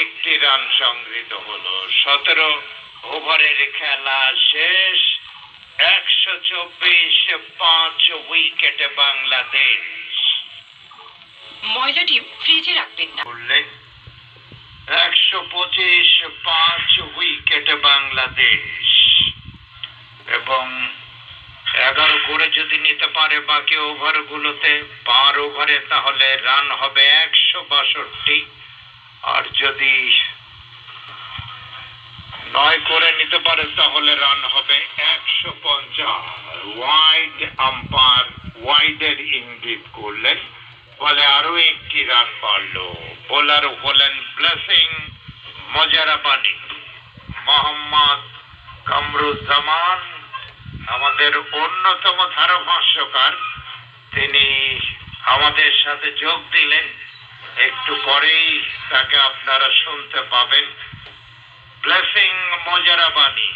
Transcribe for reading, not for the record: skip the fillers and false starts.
একটি রান সংগৃহীত হলো। 17 ওভারের খেলা শেষ। 124, 5 উইকেটে বাংলাদেশ। ময়লাটি ফ্রিজে রাখবেন না। বললেন 125, 5 উইকেটে বাংলাদেশ। এবং 11 করে যদি নিতে পারে বাকি ওভারগুলোতে, পার ওভারে, তাহলে রান হবে 162। আর যদি 9 করে নিতে পারে তাহলে রান হবে 150। ওয়াইড আম্পায়ার ওয়াইডের ইঙ্গিত করলেন, ফলে আরো একটি রান বাড়লো। বোলার হলেন ব্লেসিং মজারাবানি। মোহাম্মদ কামরুজ্জামান আমাদের অন্যতম ধারাভাষ্যকার, তিনি আমাদের সাথে যোগ দিলেন। একটু পরেই তাকে আপনারা শুনতে পাবেন। ব্লেসিং মজারাবানি।